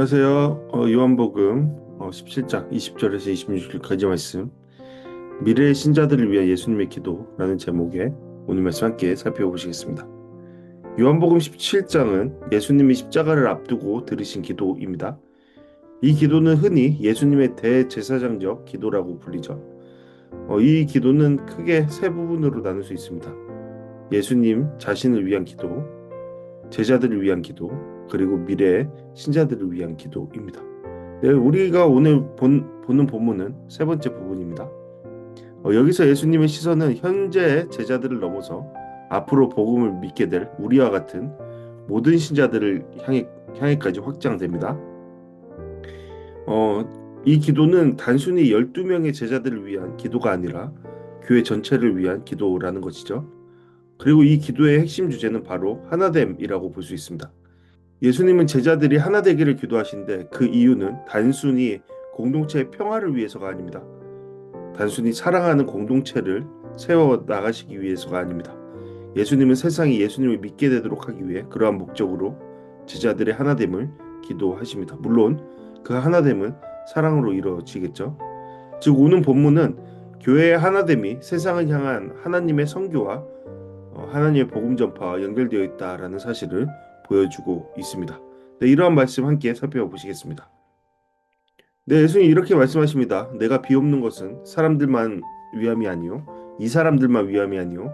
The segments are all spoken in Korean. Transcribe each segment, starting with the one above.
안녕하세요. 요한복음 17장 20절에서 26절까지 말씀, 미래의 신자들을 위한 예수님의 기도라는 제목의 오늘 말씀 함께 살펴보시겠습니다. 요한복음 17장은 예수님이 십자가를 앞두고 들으신 기도입니다. 이 기도는 흔히 예수님의 대제사장적 기도라고 불리죠. 이 기도는 크게 세 부분으로 나눌 수 있습니다. 예수님 자신을 위한 기도, 제자들을 위한 기도, 그리고 미래의 신자들을 위한 기도입니다. 네, 우리가 오늘 보는 본문은 세 번째 부분입니다. 여기서 예수님의 시선은 현재의 제자들을 넘어서 앞으로 복음을 믿게 될 우리와 같은 모든 신자들을 향해까지 확장됩니다. 이 기도는 단순히 12명의 제자들을 위한 기도가 아니라 교회 전체를 위한 기도라는 것이죠. 그리고 이 기도의 핵심 주제는 바로 하나됨이라고 볼 수 있습니다. 예수님은 제자들이 하나 되기를 기도하신데 그 이유는 단순히 공동체의 평화를 위해서가 아닙니다. 단순히 사랑하는 공동체를 세워 나가시기 위해서가 아닙니다. 예수님은 세상이 예수님을 믿게 되도록 하기 위해 그러한 목적으로 제자들의 하나됨을 기도하십니다. 물론 그 하나됨은 사랑으로 이루어지겠죠. 즉 오늘 본문은 교회의 하나됨이 세상을 향한 하나님의 선교와 하나님의 복음 전파와 연결되어 있다라는 사실을 보여주고 있습니다. 네, 이러한 말씀 함께 살펴보시겠습니다. 네, 예수님 이렇게 말씀하십니다. 내가 비옵는 것은 사람들만 위함이 아니요 이 사람들만 위함이 아니요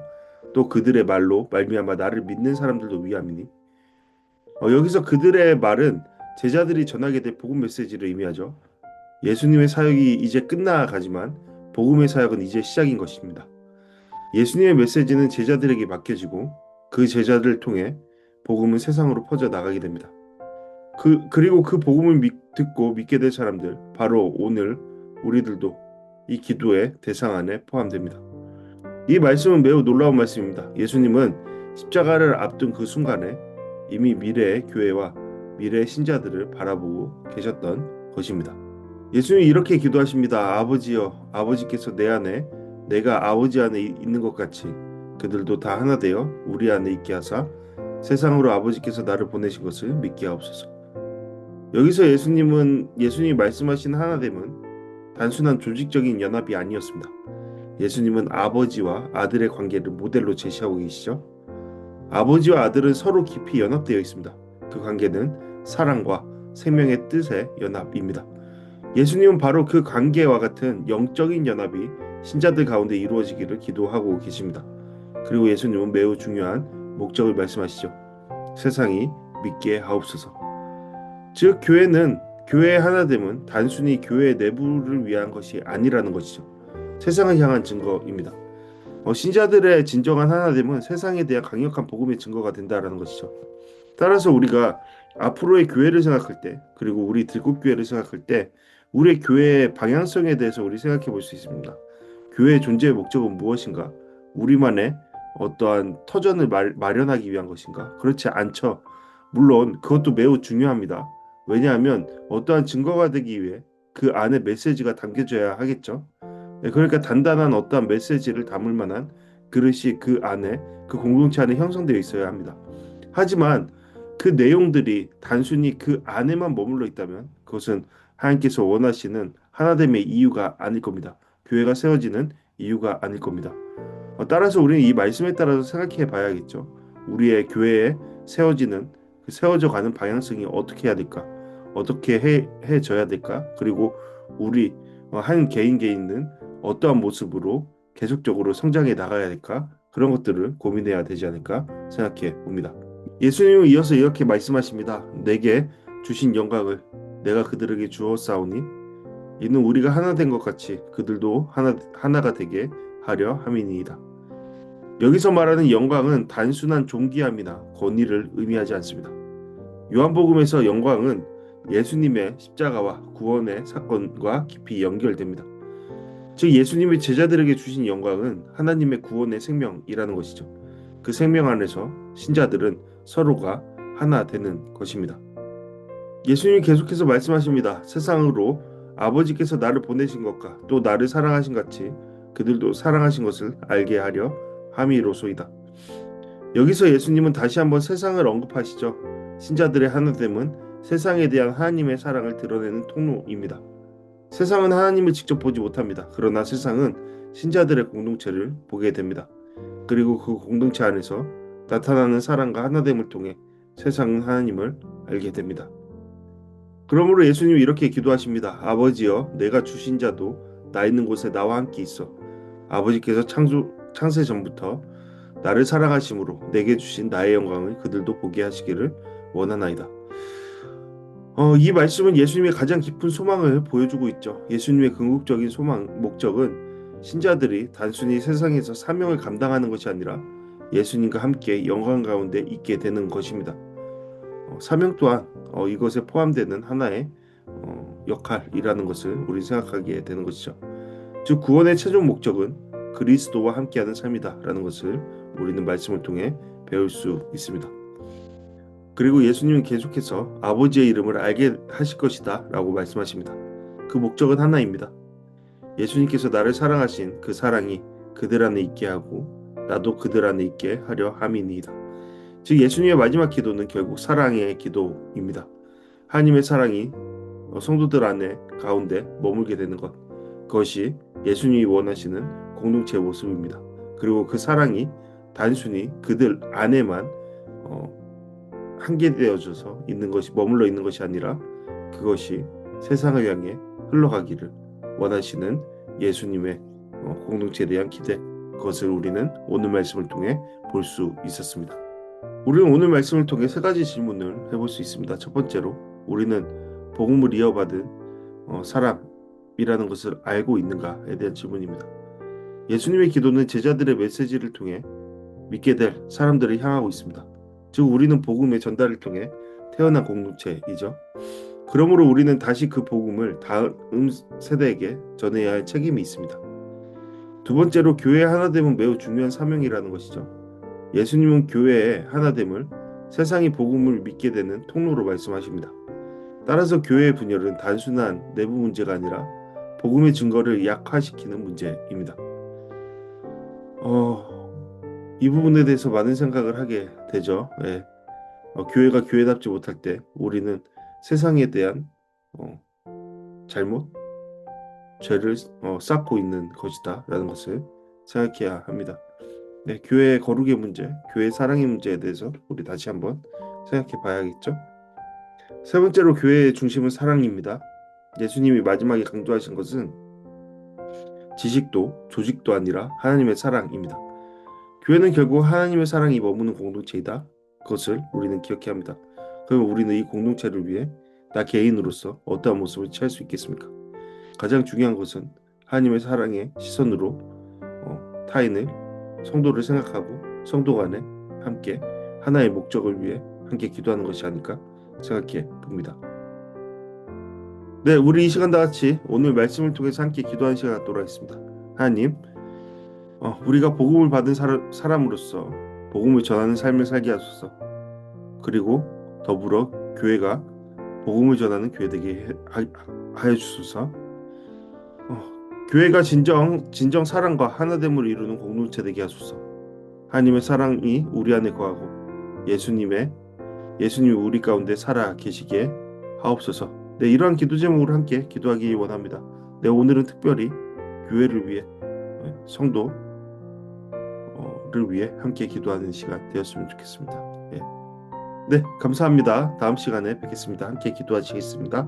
또 그들의 말로 말미암아 나를 믿는 사람들도 위함이니. 여기서 그들의 말은 제자들이 전하게 될 복음 메시지를 의미하죠. 예수님의 사역이 이제 끝나가지만 복음의 사역은 이제 시작인 것입니다. 예수님의 메시지는 제자들에게 맡겨지고 그 제자들을 통해 복음은 세상으로 퍼져 나가게 됩니다. 그리고 그 복음을 듣고 믿게 될 사람들, 바로 오늘 우리들도 이 기도의 대상 안에 포함됩니다. 이 말씀은 매우 놀라운 말씀입니다. 예수님은 십자가를 앞둔 그 순간에 이미 미래의 교회와 미래의 신자들을 바라보고 계셨던 것입니다. 예수님이 이렇게 기도하십니다. 아버지여, 아버지께서 내 안에 내가 아버지 안에 있는 것 같이 그들도 다 하나 되어 우리 안에 있게 하사 세상으로 아버지께서 나를 보내신 것을 믿게 하옵소서. 여기서 예수님이 말씀하신 하나됨은 단순한 조직적인 연합이 아니었습니다. 예수님은 아버지와 아들의 관계를 모델로 제시하고 계시죠. 아버지와 아들은 서로 깊이 연합되어 있습니다. 그 관계는 사랑과 생명의 뜻의 연합입니다. 예수님은 바로 그 관계와 같은 영적인 연합이 신자들 가운데 이루어지기를 기도하고 계십니다. 그리고 예수님은 매우 중요한 목적을 말씀하시죠. 세상이 믿게 하옵소서. 즉 교회의 하나됨은 단순히 교회 내부를 위한 것이 아니라는 것이죠. 세상을 향한 증거입니다. 신자들의 진정한 하나됨은 세상에 대한 강력한 복음의 증거가 된다라는 것이죠. 따라서 우리가 앞으로의 교회를 생각할 때, 그리고 우리 들국교회를 생각할 때 우리의 교회의 방향성에 대해서 우리 생각해 볼 수 있습니다. 교회의 존재의 목적은 무엇인가? 우리만의 어떠한 터전을 마련하기 위한 것인가? 그렇지 않죠. 물론 그것도 매우 중요합니다. 왜냐하면 어떠한 증거가 되기 위해 그 안에 메시지가 담겨져야 하겠죠. 그러니까 단단한 어떠한 메시지를 담을 만한 그릇이 그 안에, 그 공동체 안에 형성되어 있어야 합니다. 하지만 그 내용들이 단순히 그 안에만 머물러 있다면 그것은 하나님께서 원하시는 하나됨의 이유가 아닐 겁니다. 교회가 세워지는 이유가 아닐 겁니다. 따라서 우리는 이 말씀에 따라서 생각해 봐야겠죠. 우리의 교회에 세워져 가는 방향성이 어떻게 해야 될까? 어떻게 해져야 될까? 그리고 우리 한 개인은 어떠한 모습으로 계속적으로 성장해 나가야 될까? 그런 것들을 고민해야 되지 않을까 생각해 봅니다. 예수님은 이어서 이렇게 말씀하십니다. 내게 주신 영광을 내가 그들에게 주었사오니 이는 우리가 하나 된 것 같이 그들도 하나가 되게 하려 함이니이다. 여기서 말하는 영광은 단순한 존귀함이나 권위를 의미하지 않습니다. 요한복음에서 영광은 예수님의 십자가와 구원의 사건과 깊이 연결됩니다. 즉 예수님의 제자들에게 주신 영광은 하나님의 구원의 생명이라는 것이죠. 그 생명 안에서 신자들은 서로가 하나 되는 것입니다. 예수님이 계속해서 말씀하십니다. 세상으로 아버지께서 나를 보내신 것과 또 나를 사랑하신 같이 그들도 사랑하신 것을 알게 하려 함이로소이다. 여기서 예수님은 다시 한번 세상을 언급하시죠. 신자들의 하나됨은 세상에 대한 하나님의 사랑을 드러내는 통로입니다. 세상은 하나님을 직접 보지 못합니다. 그러나 세상은 신자들의 공동체를 보게 됩니다. 그리고 그 공동체 안에서 나타나는 사랑과 하나됨을 통해 세상은 하나님을 알게 됩니다. 그러므로 예수님이 이렇게 기도하십니다. 아버지여, 내가 주신 자도 나 있는 곳에 나와 함께 있어. 아버지께서 창세 전부터 나를 사랑하심으로 내게 주신 나의 영광을 그들도 보게 하시기를 원하나이다. 이 말씀은 예수님의 가장 깊은 소망을 보여주고 있죠. 예수님의 궁극적인 목적은 신자들이 단순히 세상에서 사명을 감당하는 것이 아니라 예수님과 함께 영광 가운데 있게 되는 것입니다. 사명 또한 이것에 포함되는 하나의 역할이라는 것을 우리 생각하게 되는 것이죠. 즉 구원의 최종 목적은 그리스도와 함께하는 삶이다라는 것을 우리는 말씀을 통해 배울 수 있습니다. 그리고 예수님은 계속해서 아버지의 이름을 알게 하실 것이다 라고 말씀하십니다. 그 목적은 하나입니다. 예수님께서 나를 사랑하신 그 사랑이 그들 안에 있게 하고 나도 그들 안에 있게 하려 함이니이다. 즉 예수님의 마지막 기도는 결국 사랑의 기도입니다. 하나님의 사랑이 성도들 안에 가운데 머물게 되는 것, 그것이 예수님이 원하시는 공동체의 모습입니다. 그리고 그 사랑이 단순히 그들 안에만 한계되어져서 머물러 있는 것이 아니라 그것이 세상을 향해 흘러가기를 원하시는 예수님의 공동체에 대한 기대, 그것을 우리는 오늘 말씀을 통해 볼 수 있었습니다. 우리는 오늘 말씀을 통해 세 가지 질문을 해볼 수 있습니다. 첫 번째로, 우리는 복음을 이어받은 사람이라는 것을 알고 있는가에 대한 질문입니다. 예수님의 기도는 제자들의 메시지를 통해 믿게 될 사람들을 향하고 있습니다. 즉 우리는 복음의 전달을 통해 태어난 공동체이죠. 그러므로 우리는 다시 그 복음을 다음 세대에게 전해야 할 책임이 있습니다. 두 번째로, 교회의 하나됨은 매우 중요한 사명이라는 것이죠. 예수님은 교회의 하나됨을 세상이 복음을 믿게 되는 통로로 말씀하십니다. 따라서 교회의 분열은 단순한 내부 문제가 아니라 복음의 증거를 약화시키는 문제입니다. 이 부분에 대해서 많은 생각을 하게 되죠. 교회가 교회답지 못할 때 우리는 세상에 대한 잘못, 죄를 쌓고 있는 것이다 라는 것을 생각해야 합니다. 교회의 거룩의 문제, 교회의 사랑의 문제에 대해서 우리 다시 한번 생각해 봐야겠죠. 세 번째로, 교회의 중심은 사랑입니다. 예수님이 마지막에 강조하신 것은 지식도 조직도 아니라 하나님의 사랑입니다. 교회는 결국 하나님의 사랑이 머무는 공동체이다. 그것을 우리는 기억해야 합니다. 그러면 우리는 이 공동체를 위해 나 개인으로서 어떠한 모습을 취할 수 있겠습니까? 가장 중요한 것은 하나님의 사랑의 시선으로 타인을, 성도를 생각하고 성도 간에 함께 하나의 목적을 위해 함께 기도하는 것이 아닐까 생각해 봅니다. 우리 이 시간 다 같이 오늘 말씀을 통해서 함께 기도하는 시간 갖도록 하겠습니다. 하나님, 우리가 복음을 받은 사람으로서 복음을 전하는 삶을 살게 하소서. 그리고 더불어 교회가 복음을 전하는 교회 되게 하여 주소서. 교회가 진정 사랑과 하나됨을 이루는 공동체 되게 하소서. 하나님의 사랑이 우리 안에 거하고 예수님이 우리 가운데 살아 계시게 하옵소서. 이러한 기도 제목으로 함께 기도하기 원합니다. 오늘은 특별히 교회를 위해, 성도를 위해 함께 기도하는 시간 되었으면 좋겠습니다. 감사합니다. 다음 시간에 뵙겠습니다. 함께 기도하시겠습니다.